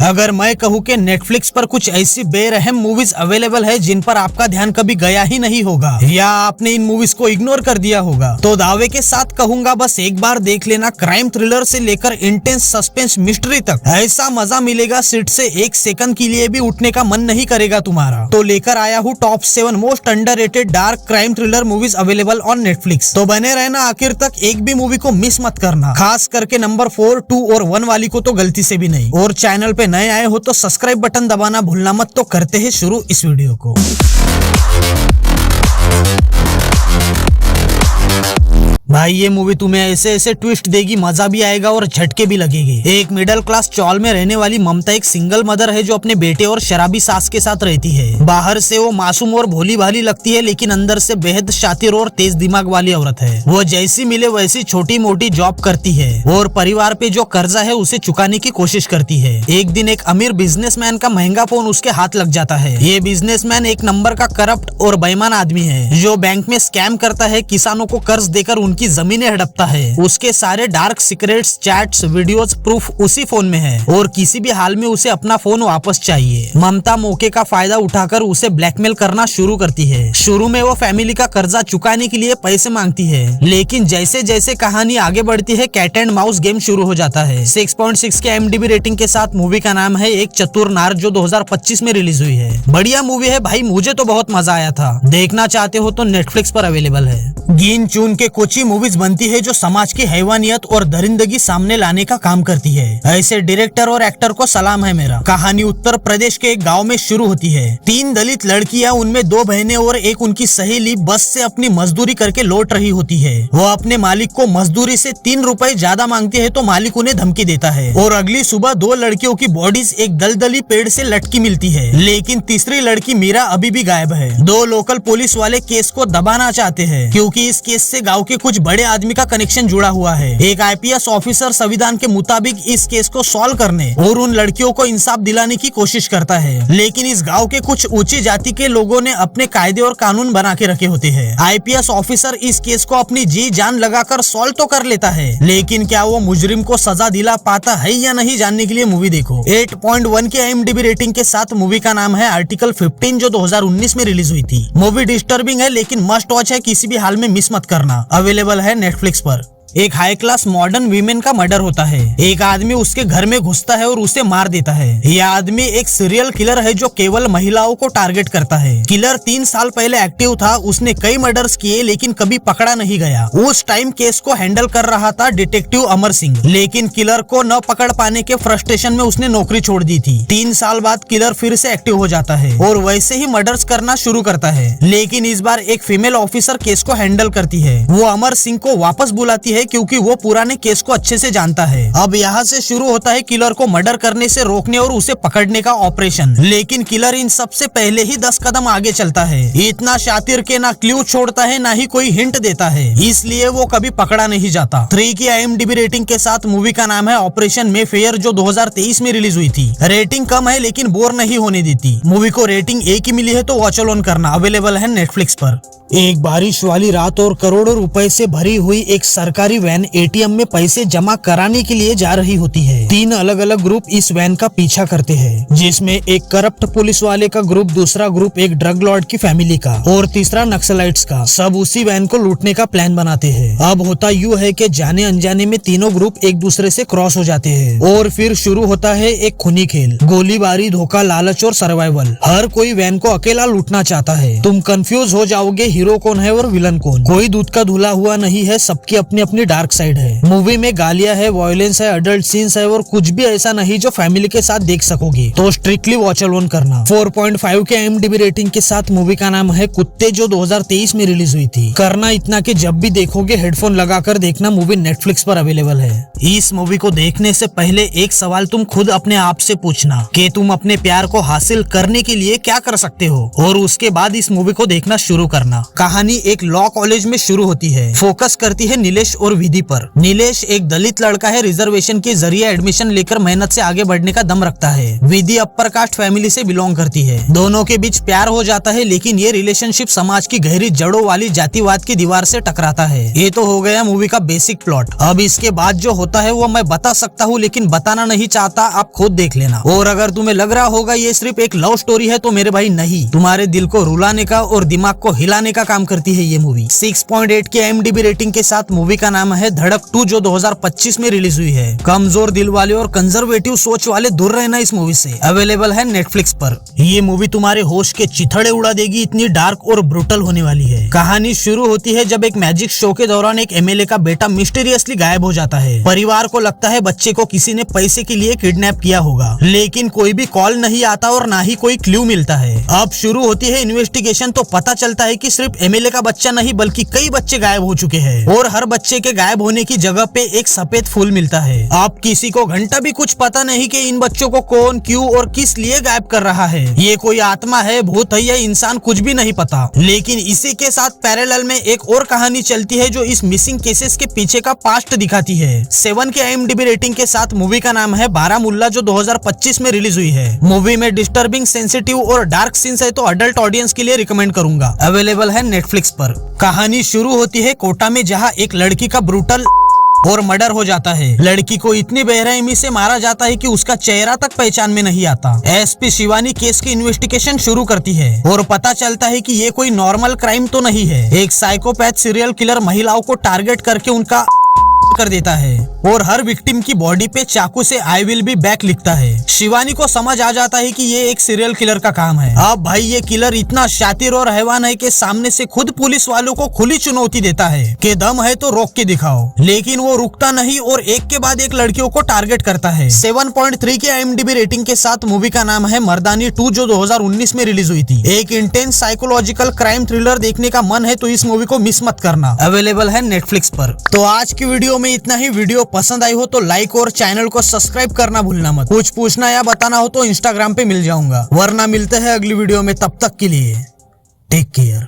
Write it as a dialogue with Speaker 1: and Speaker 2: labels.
Speaker 1: अगर मैं कहूँ कि नेटफ्लिक्स पर कुछ ऐसी बेरहम मूवीज अवेलेबल है जिन पर आपका ध्यान कभी गया ही नहीं होगा या आपने इन मूवीज को इग्नोर कर दिया होगा, तो दावे के साथ कहूंगा बस एक बार देख लेना। क्राइम थ्रिलर से लेकर इंटेंस सस्पेंस मिस्ट्री तक ऐसा मजा मिलेगा, सीट से एक सेकंड के लिए भी उठने का मन नहीं करेगा तुम्हारा। तो लेकर आया हूँ top 7 most underrated dark crime thriller movies available on Netflix. तो बने रहना आखिर तक, एक भी मूवी को मिस मत करना, खास करके नंबर 4, 2 और 1 वाली को तो गलती से भी नहीं। और चैनल पे नए आए हो तो सब्सक्राइब बटन दबाना भूलना मत। तो करते हैं शुरू इस वीडियो को। भाई ये मूवी तुम्हें ऐसे ऐसे ट्विस्ट देगी, मजा भी आएगा और झटके भी लगेगी। एक मिडिल क्लास चौल में रहने वाली ममता एक सिंगल मदर है जो अपने बेटे और शराबी सास के साथ रहती है। बाहर से वो मासूम और भोली भाली लगती है, लेकिन अंदर से बेहद शातिर और तेज दिमाग वाली औरत है। वो जैसी मिले वैसी छोटी मोटी जॉब करती है और परिवार पे जो कर्जा है उसे चुकाने की कोशिश करती है। एक दिन एक अमीर बिजनेसमैन का महंगा फोन उसके हाथ लग जाता है। ये बिजनेसमैन एक नंबर का करप्ट और बेईमान आदमी है जो बैंक में स्कैम करता है, किसानों को कर्ज देकर की जमीनें हड़पता है। उसके सारे dark secrets, chats, videos, proof उसी फोन में है और किसी भी हाल में उसे अपना फोन वापस चाहिए। ममता मौके का फायदा उठाकर उसे ब्लैकमेल करना शुरू करती है। शुरू में वो फैमिली का कर्जा चुकाने के लिए पैसे मांगती है, लेकिन जैसे जैसे कहानी आगे बढ़ती है कैट एंड माउस गेम शुरू हो जाता है। 6.6 के IMDb रेटिंग के साथ मूवी का नाम है एक चतुर नार, जो 2025 में रिलीज हुई है। बढ़िया मूवी है भाई, मुझे तो बहुत मजा आया था। देखना चाहते हो तो नेटफ्लिक्स पर अवेलेबल है। गिन चुन के कुछ ही मूवीज बनती है जो समाज की हैवानियत और दरिंदगी सामने लाने का काम करती है। ऐसे डायरेक्टर और एक्टर को सलाम है मेरा। कहानी उत्तर प्रदेश के एक गांव में शुरू होती है। 3 दलित लड़कियां, उनमें 2 बहनें और एक उनकी सहेली बस से अपनी मजदूरी करके लौट रही होती है। वो अपने मालिक को मजदूरी से 3 रुपए ज्यादा मांगती है तो मालिक उन्हें धमकी देता है और अगली सुबह 2 लड़कियों की बॉडीज एक दलदली पेड़ से लटकी मिलती है, लेकिन तीसरी लड़की मीरा अभी भी गायब है। 2 लोकल पुलिस वाले केस को दबाना चाहते हैं क्योंकि इस केस से गांव के कुछ बड़े आदमी का कनेक्शन जुड़ा हुआ है। एक IPS ऑफिसर संविधान के मुताबिक इस केस को सॉल्व करने और उन लड़कियों को इंसाफ दिलाने की कोशिश करता है, लेकिन इस गांव के कुछ ऊंची जाति के लोगों ने अपने कायदे और कानून बना के रखे होते हैं। IPS ऑफिसर इस केस को अपनी जी जान लगाकर सॉल्व तो कर लेता है, लेकिन क्या वो मुजरिम को सजा दिला पाता है या नहीं, जानने के लिए मूवी देखो। 8.1 के IMDb रेटिंग के साथ मूवी का नाम है आर्टिकल 15, जो 2019 में रिलीज हुई थी। मूवी डिस्टर्बिंग है लेकिन मस्ट वॉच है, किसी भी हाल में मिस मत करना। अवेलेबल है नेटफ्लिक्स पर। एक हाई क्लास मॉडर्न वीमेन का मर्डर होता है। एक आदमी उसके घर में घुसता है और उसे मार देता है। यह आदमी एक सीरियल किलर है जो केवल महिलाओं को टारगेट करता है। किलर 3 साल पहले एक्टिव था, उसने कई मर्डर्स किए लेकिन कभी पकड़ा नहीं गया। उस टाइम केस को हैंडल कर रहा था डिटेक्टिव अमर सिंह, लेकिन किलर को न पकड़ पाने के फ्रस्ट्रेशन में उसने नौकरी छोड़ दी थी। 3 साल बाद किलर फिर से एक्टिव हो जाता है और वैसे ही मर्डर्स करना शुरू करता है, लेकिन इस बार एक फीमेल ऑफिसर केस को हैंडल करती है। वो अमर सिंह को वापस बुलाती है क्योंकि वो पुराने केस को अच्छे से जानता है। अब यहाँ से शुरू होता है किलर को मर्डर करने से रोकने और उसे पकड़ने का ऑपरेशन, लेकिन किलर इन सबसे पहले ही 10 कदम आगे चलता है। इतना शातिर के ना क्ल्यू छोड़ता है ना ही कोई हिंट देता है, इसलिए वो कभी पकड़ा नहीं जाता। 3 की IMDb रेटिंग के साथ मूवी का नाम है ऑपरेशन मेफेयर, जो 2023 में रिलीज हुई थी। रेटिंग कम है लेकिन बोर नहीं होने देती। मूवी को रेटिंग 1 की मिली है तो वॉच ऑन करना। अवेलेबल है नेटफ्लिक्स पर। एक बारिश वाली रात और करोड़ों रुपए से भरी हुई एक सरकारी वैन ATM में पैसे जमा कराने के लिए जा रही होती है। 3 अलग अलग ग्रुप इस वैन का पीछा करते हैं, जिसमें एक करप्ट पुलिस वाले का ग्रुप, दूसरा ग्रुप एक ड्रग लॉर्ड की फैमिली का और तीसरा नक्सलाइट्स का। सब उसी वैन को लूटने का प्लान बनाते हैं। अब होता यूँ है कि जाने अनजाने में तीनों ग्रुप एक दूसरे से क्रॉस हो जाते हैं और फिर शुरू होता है एक खूनी खेल। गोलीबारी, धोखा, लालच और सर्वाइवल। हर कोई वैन को अकेला लूटना चाहता है। तुम कंफ्यूज हो जाओगे हीरो कौन है और विलन कौन। कोई दूध का धुला हुआ नहीं है, सबकी अपनी अपनी डार्क साइड है। मूवी में गालियां है, वायलेंस है, अडल्ट सीन्स है और कुछ भी ऐसा नहीं जो फैमिली के साथ देख सकोगे, तो स्ट्रिक्टली वॉच ऑन करना। 4.5 के IMDb रेटिंग के साथ मूवी का नाम है कुत्ते, जो 2023 में रिलीज हुई थी। करना इतना कि जब भी देखोगे हेडफोन लगाकर देखना। मूवी नेटफ्लिक्स पर अवेलेबल है। इस मूवी को देखने से पहले एक सवाल तुम खुद अपने आप से पूछना कि तुम अपने प्यार को हासिल करने के लिए क्या कर सकते हो, और उसके बाद इस मूवी को देखना शुरू करना। कहानी एक लॉ कॉलेज में शुरू होती है। फोकस करती है नीलेश और विधि पर। नीलेश एक दलित लड़का है, रिजर्वेशन के जरिए एडमिशन लेकर मेहनत से आगे बढ़ने का दम रखता है। विधि अपर कास्ट फैमिली से बिलोंग करती है। दोनों के बीच प्यार हो जाता है, लेकिन ये रिलेशनशिप समाज की गहरी जड़ों वाली जातिवाद की दीवार से टकराता है। ये तो हो गया मूवी का बेसिक प्लॉट। अब इसके बाद जो होता है वो मैं बता सकता हूँ, लेकिन बताना नहीं चाहता, आप खुद देख लेना। और अगर तुम्हें लग रहा होगा ये सिर्फ एक लव स्टोरी है, तो मेरे भाई नहीं, तुम्हारे दिल को रुलाने का और दिमाग को हिलाने का काम करती है ये मूवी। 6.8 के IMDb रेटिंग के साथ मूवी का नाम है धड़क 2, जो 2025 में रिलीज हुई है। कमजोर दिल वाले और कंजर्वेटिव सोच वाले दूर रहना इस मूवी से। अवेलेबल है नेटफ्लिक्स पर। ये मूवी तुम्हारे होश के चिथड़े उड़ा देगी, इतनी डार्क और ब्रूटल होने वाली है। कहानी शुरू होती है जब एक मैजिक शो के दौरान एक MLA का बेटा मिस्टीरियसली गायब हो जाता है। परिवार को लगता है बच्चे को किसी ने पैसे के लिए किडनैप किया होगा, लेकिन कोई भी कॉल नहीं आता और ना ही कोई क्लू मिलता है। अब शुरू होती है इन्वेस्टिगेशन, तो पता चलता है कि सिर्फ MLA का बच्चा नहीं बल्कि कई बच्चे गायब हो चुके हैं और हर बच्चे के गायब होने की जगह पे एक सफेद फूल मिलता है। अब किसी को घंटा भी कुछ पता नहीं कि इन बच्चों को कौन, क्यों और किस लिए गायब कर रहा है। ये कोई आत्मा है, भूत है या इंसान, कुछ भी नहीं पता। लेकिन इसी के साथ पैरेलल में एक और कहानी चलती है जो इस मिसिंग केसेस के पीछे का पास्ट दिखाती है। 7 के IMDb रेटिंग के साथ मूवी का नाम है बारामुल्ला, जो 2025 में रिलीज हुई है। मूवी में डिस्टर्बिंग, सेंसिटिव और डार्क सीन्स है, तो अडल्ट ऑडियंस के लिए रिकमेंड करूंगा। अवेलेबल है नेटफ्लिक्स पर। कहानी शुरू होती है कोटा में, जहां एक लड़की का ब्रूटल और मर्डर हो जाता है। लड़की को इतनी बेरहमी से मारा जाता है कि उसका चेहरा तक पहचान में नहीं आता। SP शिवानी केस की इन्वेस्टिगेशन शुरू करती है और पता चलता है कि ये कोई नॉर्मल क्राइम तो नहीं है। एक साइकोपैथ सीरियल किलर महिलाओं को टारगेट करके उनका कर देता है और हर विक्टिम की बॉडी पे चाकू से आई विल बी बैक लिखता है। शिवानी को समझ आ जाता है कि ये एक सीरियल किलर का काम है। अब भाई ये किलर इतना शातिर और हैवान है कि सामने से खुद पुलिस वालों को खुली चुनौती देता है कि दम है तो रोक के दिखाओ, लेकिन वो रुकता नहीं और एक के बाद एक लड़कियों को टारगेट करता है। 7.3 के IMDb रेटिंग के साथ मूवी का नाम है मर्दानी 2, जो 2019 में रिलीज हुई थी। एक इंटेंस साइकोलॉजिकल क्राइम थ्रिलर देखने का मन है तो इस मूवी को मिस मत करना। अवेलेबल है नेटफ्लिक्स पर। तो आज की वीडियो में इतना ही। वीडियो पसंद आई हो तो लाइक और चैनल को सब्सक्राइब करना भूलना मत। कुछ पूछना या बताना हो तो इंस्टाग्राम पे मिल जाऊंगा, वरना मिलते हैं अगली वीडियो में। तब तक के लिए टेक केयर।